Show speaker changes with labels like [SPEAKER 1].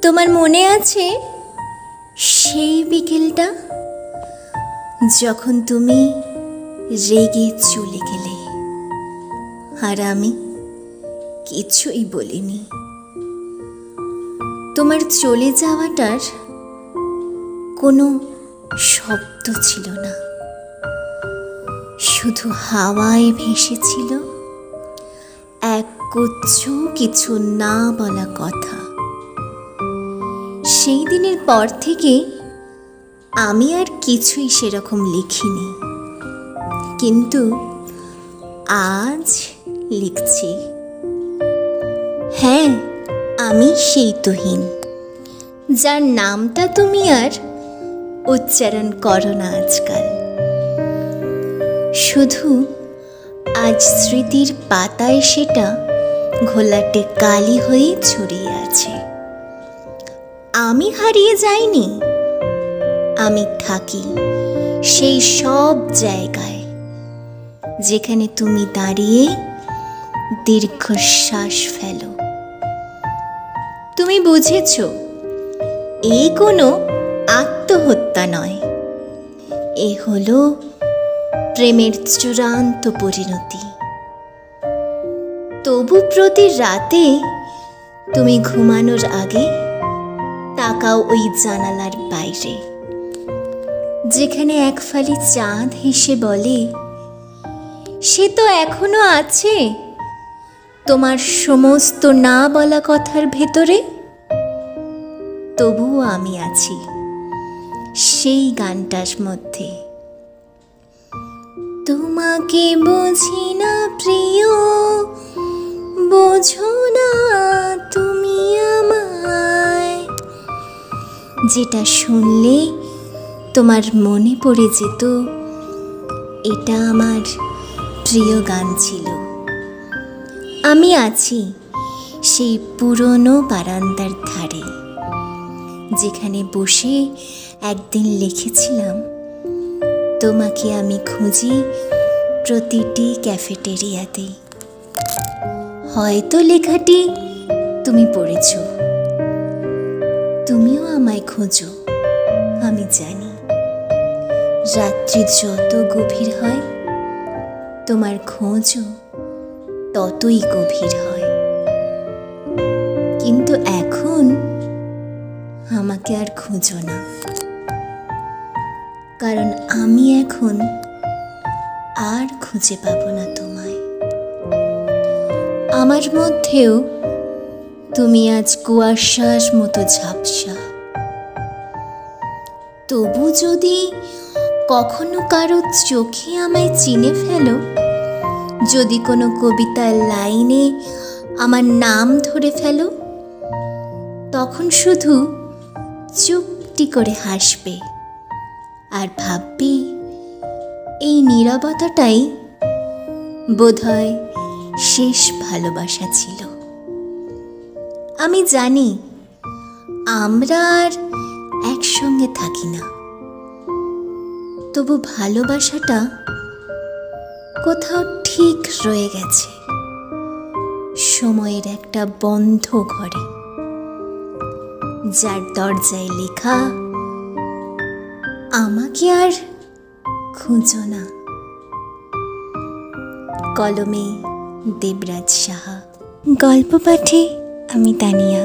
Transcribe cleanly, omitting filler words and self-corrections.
[SPEAKER 1] তোমার মনে আছে সেই বিকেলটা যখন তুমি রেগে চলে গেলে আর আমি কিছুই বলিনি? তোমার চলে যাওয়াটার কোনো শব্দ ছিল না, শুধু হাওয়ায় ভেসেছিল এক গুচ্ছ কিছু না বলা কথা। সেই দিনের পর থেকে আমি আর কিছুই সেরকম লিখিনি, কিন্তু আজ লিখছি। হ্যাঁ, আমি সেই তুহিন, যার নামটা তুমি আর উচ্চারণ করো না আজকাল। শুধু আজ স্মৃতির পাতায় সেটা ঘোলাটে কালি হয়ে ছড়িয়ে আছে। আমি হারিয়ে যাইনি, আমি থাকি সেই সব জায়গায় যেখানে তুমি দাঁড়িয়ে দীর্ঘশ্বাস ফেলো। তুমি বুঝেছ, এই কোনো আত্মহত্যা নয়, এ হলো প্রেমের চূড়ান্ত পরিণতি। তবু প্রতি রাতে তুমি ঘুমানোর আগে তাকাও ওই জানালার বাইরে, যেখানে এক ফালি চাঁদ হেসে বলে, সে তো এখনো আছে তোমার সমস্ত না বলা কথার ভেতরে। তবুও আমি আছি সেই গানটার মধ্যে। তোমাকে বুঝি না প্রিয়, বোঝো না তুমি আমায়, যেটা শুনলে তোমার মনে পড়ে যেত এটা আমার প্রিয় গান ছিল। আমি আছি সেই পুরনো বারান্দার ধারে, যেখানে বসে একদিন লিখেছিলাম, তোমাকে আমি খুঁজি প্রতিটি ক্যাফেটেরিয়াতে। হয়তো লেখাটি তুমি পড়েছ, তুমিও আমায় খোঁজো, আমি জানি। রাত্রি যত গভীর হয় তোমার খোঁজও ততই গভীর হয়। কিন্তু এখন আমাকে আর খুঁজো না, কারণ আমি এখন আর খুঁজে পাবো না তোমায়। আমার মধ্যেও তুমি আজ কুয়াশার মতো ঝাপসা। তবু যদি কখনো কারো চোখে আমায় চিনে ফেলো, যদি কোনো কবিতার লাইনে আমার নাম ধরে ফেলো, তখন শুধু চুপটি করে হাসবে আর ভাববে এই নীরবতাটাই বোধহয় শেষ ভালোবাসা ছিল। আমি জানি আমরা আর একসঙ্গে থাকি না, তবু ভালোবাসাটা কোথাও ঠিক রয়ে গেছে সময়ের একটা বন্ধ ঘরে, যার দরজায় লেখা, আমাকে আর খুঁজো না। কলমে দেবরাজ সাহা। গল্প পাঠে আমি তানিয়া।